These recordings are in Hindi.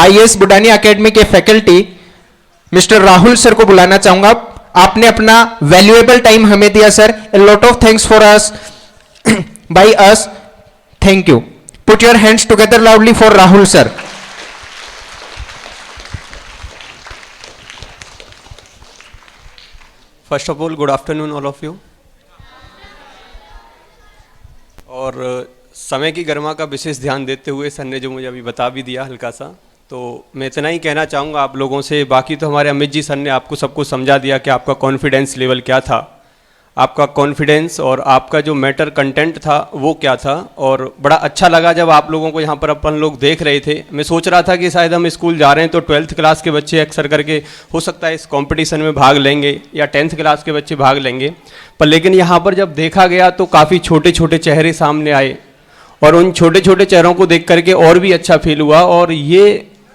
आईएएस बुडानी एकेडमी के फैकल्टी मिस्टर राहुल सर को बुलाना चाहूंगा। आपने अपना वैल्यूएबल टाइम हमें दिया sir. A lot of thanks for us by us. Thank you. Put your hands together loudly for Rahul sir. First of all good afternoon all of you. और समय की गरिमा का विशेष ध्यान देते हुए सर ने जो मुझे अभी बता भी दिया हल्का सा, तो मैं इतना ही कहना चाहूँगा आप लोगों से। बाकी तो हमारे अमित जी सर ने आपको सबको समझा दिया कि आपका कॉन्फिडेंस लेवल क्या था, आपका कॉन्फिडेंस और आपका जो मैटर कंटेंट था वो क्या था। और बड़ा अच्छा लगा जब आप लोगों को यहाँ पर अपन लोग देख रहे थे। मैं सोच रहा था कि शायद हम स्कूल जा रहे हैं तो 12th क्लास के बच्चे अक्सर करके हो सकता है इस कंपटीशन में भाग लेंगे या 10th क्लास के बच्चे भाग लेंगे, पर लेकिन यहाँ पर जब देखा गया तो काफ़ी छोटे छोटे चेहरे सामने आए और उन छोटे छोटे चेहरों को देख करके और भी अच्छा फील हुआ। और ये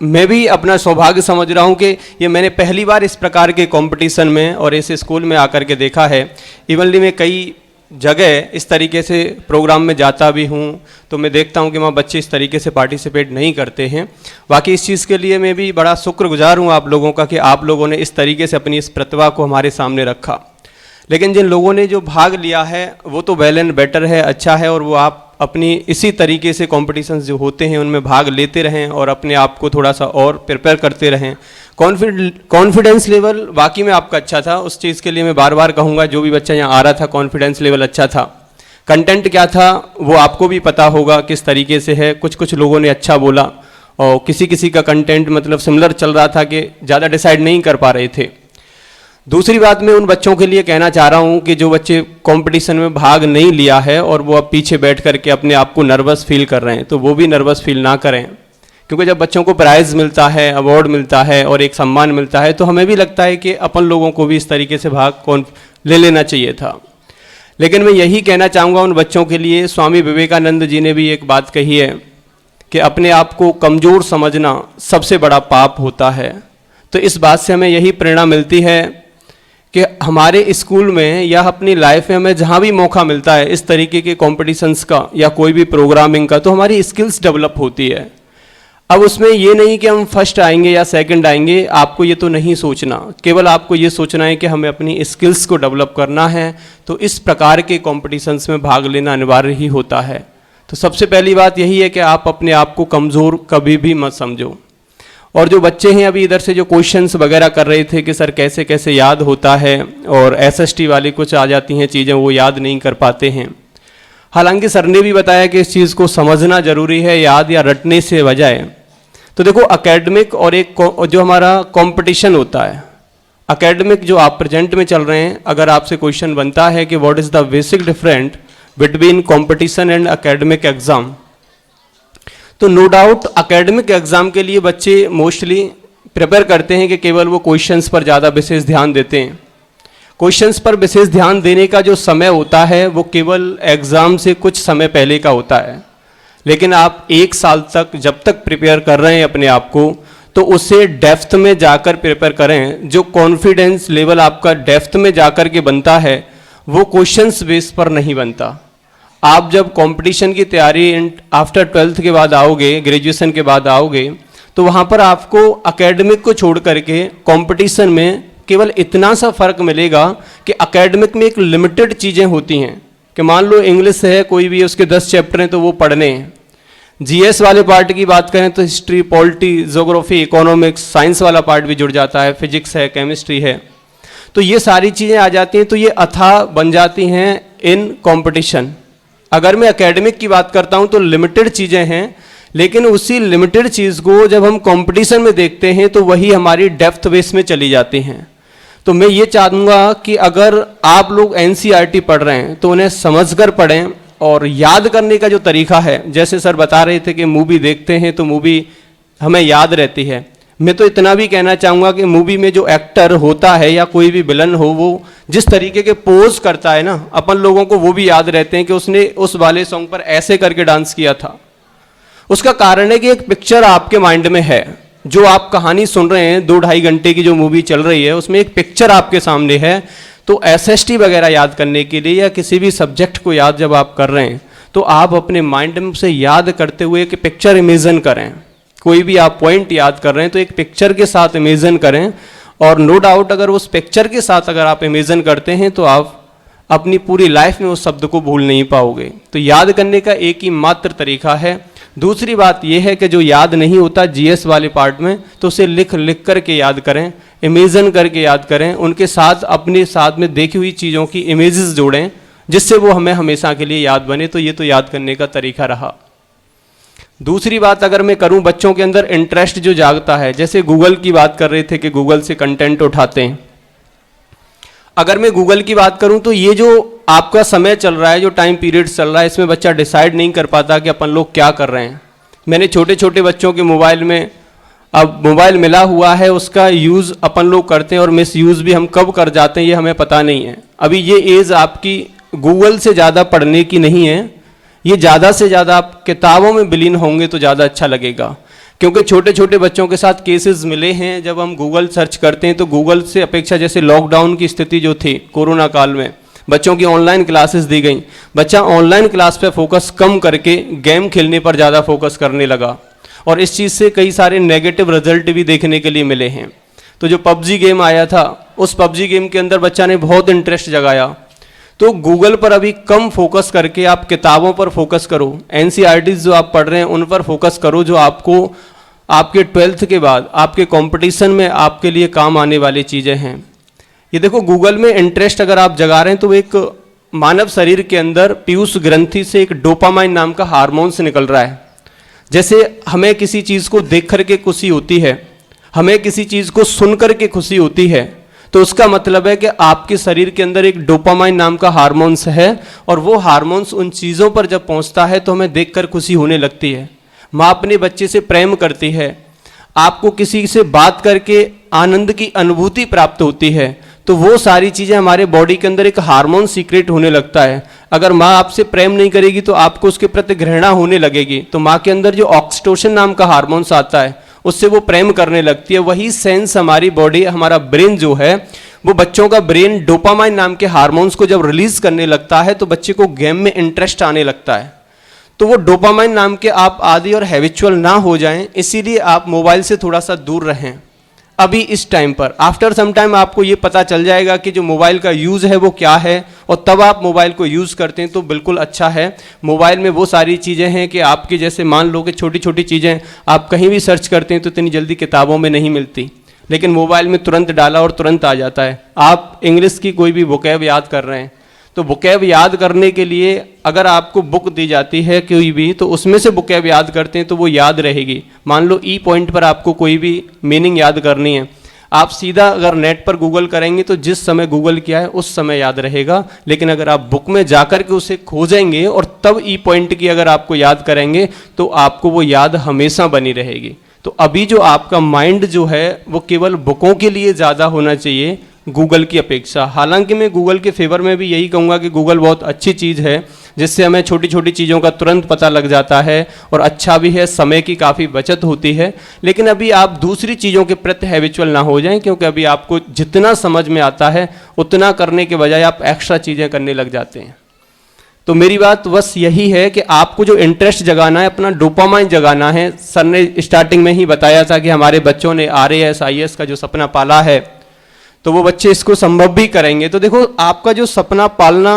मैं भी अपना सौभाग्य समझ रहा हूँ कि ये मैंने पहली बार इस प्रकार के कंपटीशन में और इस स्कूल में आकर के देखा है। इवनली मैं कई जगह इस तरीके से प्रोग्राम में जाता भी हूँ तो मैं देखता हूँ कि वहाँ बच्चे इस तरीके से पार्टिसिपेट नहीं करते हैं। बाकी इस चीज़ के लिए मैं भी बड़ा शुक्रगुजार हूँ आप लोगों का कि आप लोगों ने इस तरीके से अपनी इस प्रतिभा को हमारे सामने रखा। लेकिन जिन लोगों ने जो भाग लिया है वो तो वेल एंड बेटर है, अच्छा है, और वो आप अपनी इसी तरीके से कॉम्पिटिशन्स जो होते हैं उनमें भाग लेते रहें और अपने आप को थोड़ा सा और प्रिपेयर करते रहें। कॉन्फिडेंस लेवल वाकई में आपका अच्छा था, उस चीज़ के लिए मैं बार बार कहूँगा। जो भी बच्चा यहाँ आ रहा था कॉन्फिडेंस लेवल अच्छा था। कंटेंट क्या था वो आपको भी पता होगा किस तरीके से है। कुछ कुछ लोगों ने अच्छा बोला और किसी किसी का कंटेंट मतलब सिमिलर चल रहा था कि ज़्यादा डिसाइड नहीं कर पा रहे थे। दूसरी बात मैं उन बच्चों के लिए कहना चाह रहा हूँ कि जो बच्चे कंपटीशन में भाग नहीं लिया है और वो अब पीछे बैठ करके अपने आप को नर्वस फील कर रहे हैं, तो वो भी नर्वस फील ना करें। क्योंकि जब बच्चों को प्राइज़ मिलता है, अवार्ड मिलता है और एक सम्मान मिलता है तो हमें भी लगता है कि अपन लोगों को भी इस तरीके से भाग ले लेना चाहिए था। लेकिन मैं यही कहना चाहूँगा उन बच्चों के लिए, स्वामी विवेकानंद जी ने भी एक बात कही है कि अपने आप को कमज़ोर समझना सबसे बड़ा पाप होता है। तो इस बात से हमें यही प्रेरणा मिलती है कि हमारे स्कूल में या अपनी लाइफ में हमें जहाँ भी मौका मिलता है इस तरीके के कॉम्पिटिशन्स का या कोई भी प्रोग्रामिंग का, तो हमारी स्किल्स डेवलप होती है। अब उसमें ये नहीं कि हम फर्स्ट आएंगे या सेकंड आएंगे, आपको ये तो नहीं सोचना, केवल आपको ये सोचना है कि हमें अपनी स्किल्स को डेवलप करना है। तो इस प्रकार के कॉम्पिटिशन्स में भाग लेना अनिवार्य ही होता है। तो सबसे पहली बात यही है कि आप अपने आप को कमज़ोर कभी भी मत समझो। और जो बच्चे हैं अभी इधर से जो क्वेश्चंस वगैरह कर रहे थे कि सर कैसे कैसे याद होता है, और एसएसटी वाली कुछ आ जाती हैं चीज़ें वो याद नहीं कर पाते हैं। हालांकि सर ने भी बताया कि इस चीज़ को समझना ज़रूरी है, याद या रटने से बजाय। तो देखो एकेडमिक और एक जो हमारा कंपटीशन होता है, एकेडमिक जो आप प्रेजेंट में चल रहे हैं, अगर आपसे क्वेश्चन बनता है कि what is the basic different between competition and academic exam, तो नो डाउट एकेडमिक एग्ज़ाम के लिए बच्चे मोस्टली प्रिपेयर करते हैं कि केवल वो क्वेश्चंस पर ज़्यादा विशेष ध्यान देते हैं। क्वेश्चंस पर विशेष ध्यान देने का जो समय होता है वो केवल एग्ज़ाम से कुछ समय पहले का होता है। लेकिन आप 1 साल तक जब तक प्रिपेयर कर रहे हैं अपने आप को, तो उससे डेप्थ में जाकर प्रिपेयर करें। जो कॉन्फिडेंस लेवल आपका डेप्थ में जाकर के बनता है वो क्वेश्चंस बेस पर नहीं बनता। आप जब कंपटीशन की तैयारी आफ्टर 12th के बाद आओगे, ग्रेजुएशन के बाद आओगे, तो वहाँ पर आपको एकेडमिक को छोड़ करके कंपटीशन में केवल इतना सा फ़र्क मिलेगा कि एकेडमिक में एक लिमिटेड चीज़ें होती हैं कि मान लो इंग्लिश है कोई भी, उसके 10 चैप्टर हैं तो वो पढ़ने हैं। जीएस वाले पार्ट की बात करें तो history, polity, geography, economics, science वाला पार्ट भी जुड़ जाता है, फिजिक्स है, केमिस्ट्री है। तो ये सारी चीज़ें आ जाती हैं, तो ये अथाह बन जाती हैं इन कॉम्पिटिशन। अगर मैं एकेडमिक की बात करता हूं तो लिमिटेड चीज़ें हैं, लेकिन उसी लिमिटेड चीज़ को जब हम कंपटीशन में देखते हैं तो वही हमारी डेप्थ बेस में चली जाती हैं। तो मैं ये चाहूँगा कि अगर आप लोग एनसीईआरटी पढ़ रहे हैं तो उन्हें समझकर पढ़ें, और याद करने का जो तरीका है, जैसे सर बता रहे थे कि मूवी देखते हैं तो मूवी हमें याद रहती है। मैं तो इतना भी कहना चाहूँगा कि मूवी में जो एक्टर होता है या कोई भी विलन हो, वो जिस तरीके के पोज करता है ना, अपन लोगों को वो भी याद रहते हैं कि उसने उस वाले सॉन्ग पर ऐसे करके डांस किया था। उसका कारण है कि एक पिक्चर आपके माइंड में है। जो आप कहानी सुन रहे हैं, 2-2.5 घंटे की जो मूवी चल रही है, उसमें एक पिक्चर आपके सामने है। तो एसएसटी वगैरह याद करने के लिए या किसी भी सब्जेक्ट को याद जब आप कर रहे हैं तो आप अपने माइंड से याद करते हुए कि पिक्चर इमेजिन करें। कोई भी आप पॉइंट याद कर रहे हैं तो एक पिक्चर के साथ इमेजिन करें, और नो डाउट अगर उस पिक्चर के साथ अगर आप इमेजिन करते हैं तो आप अपनी पूरी लाइफ में उस शब्द को भूल नहीं पाओगे। तो याद करने का एक ही मात्र तरीका है। दूसरी बात यह है कि जो याद नहीं होता जीएस वाले पार्ट में, तो उसे लिख लिख करके याद करें, इमेजिन करके याद करें, उनके साथ अपने साथ में देखी हुई चीज़ों की इमेजेस जोड़ें, जिससे वो हमें हमेशा के लिए याद बने। तो ये तो याद करने का तरीका रहा। दूसरी बात अगर मैं करूं, बच्चों के अंदर इंटरेस्ट जो जागता है, जैसे गूगल की बात कर रहे थे कि गूगल से कंटेंट उठाते हैं। अगर मैं गूगल की बात करूं तो ये जो आपका समय चल रहा है, जो टाइम पीरियड चल रहा है, इसमें बच्चा डिसाइड नहीं कर पाता कि अपन लोग क्या कर रहे हैं। मैंने छोटे छोटे बच्चों के मोबाइल में, अब मोबाइल मिला हुआ है, उसका यूज़ अपन लोग करते हैं और मिस यूज़ भी हम कब कर जाते हैं ये हमें पता नहीं है। अभी ये एज आपकी गूगल से ज़्यादा पढ़ने की नहीं है, ये ज़्यादा से ज़्यादा आप किताबों में विलीन होंगे तो ज़्यादा अच्छा लगेगा। क्योंकि छोटे छोटे बच्चों के साथ केसेस मिले हैं, जब हम गूगल सर्च करते हैं तो गूगल से अपेक्षा, जैसे लॉकडाउन की स्थिति जो थी कोरोना काल में, बच्चों की ऑनलाइन क्लासेस दी गई, बच्चा ऑनलाइन क्लास पे फोकस कम करके गेम खेलने पर ज़्यादा फोकस करने लगा, और इस चीज़ से कई सारे नेगेटिव रिजल्ट भी देखने के लिए मिले हैं। तो जो पबजी गेम आया था, उस पबजी गेम के अंदर बच्चा ने बहुत इंटरेस्ट जगाया। तो गूगल पर अभी कम फोकस करके आप किताबों पर फोकस करो, एनसीईआरटीज़ जो आप पढ़ रहे हैं उन पर फोकस करो, जो आपको आपके 12th के बाद आपके कंपटीशन में आपके लिए काम आने वाली चीज़ें हैं। ये देखो, गूगल में इंटरेस्ट अगर आप जगा रहे हैं तो एक मानव शरीर के अंदर पीयूष ग्रंथि से एक डोपामाइन नाम का हार्मोन्स निकल रहा है। जैसे हमें किसी चीज़ को देख करके खुशी होती है, हमें किसी चीज़ को सुन करके खुशी होती है, तो उसका मतलब है कि आपके शरीर के अंदर एक डोपामाइन नाम का हार्मोन्स है, और वो हार्मोन्स उन चीज़ों पर जब पहुंचता है तो हमें देखकर खुशी होने लगती है। माँ अपने बच्चे से प्रेम करती है, आपको किसी से बात करके आनंद की अनुभूति प्राप्त होती है, तो वो सारी चीज़ें हमारे बॉडी के अंदर एक हार्मोन सीक्रेट होने लगता है। अगर माँ आपसे प्रेम नहीं करेगी तो आपको उसके प्रति घृणा होने लगेगी, तो माँ के अंदर जो ऑक्सीटोसिन नाम का हार्मोन्स आता है उससे वो प्रेम करने लगती है। वही सेंस हमारी बॉडी, हमारा ब्रेन जो है, वो बच्चों का ब्रेन डोपामाइन नाम के हार्मोन्स को जब रिलीज करने लगता है तो बच्चे को गेम में इंटरेस्ट आने लगता है। तो वो डोपामाइन नाम के आप आदी और हैबिचुअल ना हो जाएं, इसीलिए आप मोबाइल से थोड़ा सा दूर रहें अभी इस टाइम पर। आफ्टर सम टाइम आपको ये पता चल जाएगा कि जो मोबाइल का यूज़ है वो क्या है, और तब आप मोबाइल को यूज़ करते हैं तो बिल्कुल अच्छा है। मोबाइल में वो सारी चीज़ें हैं कि आपकी, जैसे मान लो कि छोटी छोटी चीज़ें आप कहीं भी सर्च करते हैं तो इतनी जल्दी किताबों में नहीं मिलती, लेकिन मोबाइल में तुरंत डाला और तुरंत आ जाता है। आप इंग्लिश की कोई भी वोकैब याद कर रहे हैं तो वोकैब याद करने के लिए अगर आपको बुक दी जाती है कोई भी, तो उसमें से वोकैब याद करते हैं तो वो याद रहेगी। मान लो ई पॉइंट पर आपको कोई भी मीनिंग याद करनी है, आप सीधा अगर नेट पर गूगल करेंगे तो जिस समय गूगल किया है उस समय याद रहेगा। लेकिन अगर आप बुक में जाकर के उसे खोजेंगे और तब ई पॉइंट की अगर आपको याद करेंगे तो आपको वो याद हमेशा बनी रहेगी। तो अभी जो आपका माइंड जो है वो केवल बुकों के लिए ज़्यादा होना चाहिए गूगल की अपेक्षा। हालांकि मैं गूगल के फेवर में भी यही कहूँगा कि गूगल बहुत अच्छी चीज़ है, जिससे हमें छोटी छोटी चीज़ों का तुरंत पता लग जाता है, और अच्छा भी है, समय की काफ़ी बचत होती है। लेकिन अभी आप दूसरी चीज़ों के प्रति हैबिचुअल ना हो जाएं, क्योंकि अभी आपको जितना समझ में आता है उतना करने के बजाय आप एक्स्ट्रा चीज़ें करने लग जाते हैं। तो मेरी बात बस यही है कि आपको जो इंटरेस्ट जगाना है, अपना डोपामाइन जगाना है। सर ने स्टार्टिंग में ही बताया था कि हमारे बच्चों ने RAS IAS का जो सपना पाला है, तो वो बच्चे इसको संभव भी करेंगे। तो देखो, आपका जो सपना पालना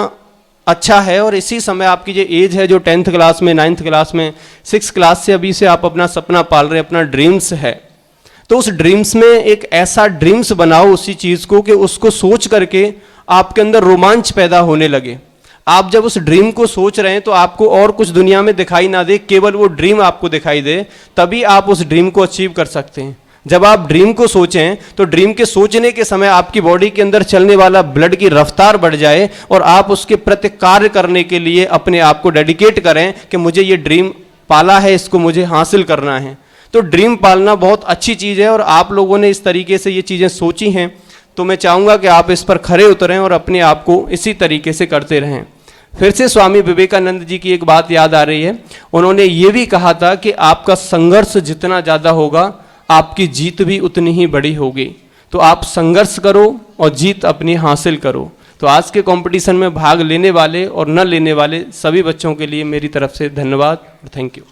अच्छा है, और इसी समय आपकी जो एज है, जो 10th क्लास में, 9th क्लास में, 6th क्लास से अभी से आप अपना सपना पाल रहे, अपना ड्रीम्स है, तो उस ड्रीम्स में एक ऐसा ड्रीम्स बनाओ उसी चीज़ को कि उसको सोच करके आपके अंदर रोमांच पैदा होने लगे। आप जब उस ड्रीम को सोच रहे हैं तो आपको और कुछ दुनिया में दिखाई ना दे, केवल वो ड्रीम आपको दिखाई दे, तभी आप उस ड्रीम को अचीव कर सकते हैं। जब आप ड्रीम को सोचें तो ड्रीम के सोचने के समय आपकी बॉडी के अंदर चलने वाला ब्लड की रफ्तार बढ़ जाए, और आप उसके प्रति कार्य करने के लिए अपने आप को डेडिकेट करें कि मुझे ये ड्रीम पाला है, इसको मुझे हासिल करना है। तो ड्रीम पालना बहुत अच्छी चीज़ है, और आप लोगों ने इस तरीके से ये चीज़ें सोची हैं, तो मैं चाहूँगा कि आप इस पर खरे उतरें और अपने आप को इसी तरीके से करते रहें। फिर से स्वामी विवेकानंद जी की एक बात याद आ रही है। उन्होंने ये भी कहा था कि आपका संघर्ष जितना ज़्यादा होगा, आपकी जीत भी उतनी ही बड़ी होगी। तो आप संघर्ष करो और जीत अपनी हासिल करो। तो आज के कंपटीशन में भाग लेने वाले और न लेने वाले सभी बच्चों के लिए मेरी तरफ से धन्यवाद और थैंक यू।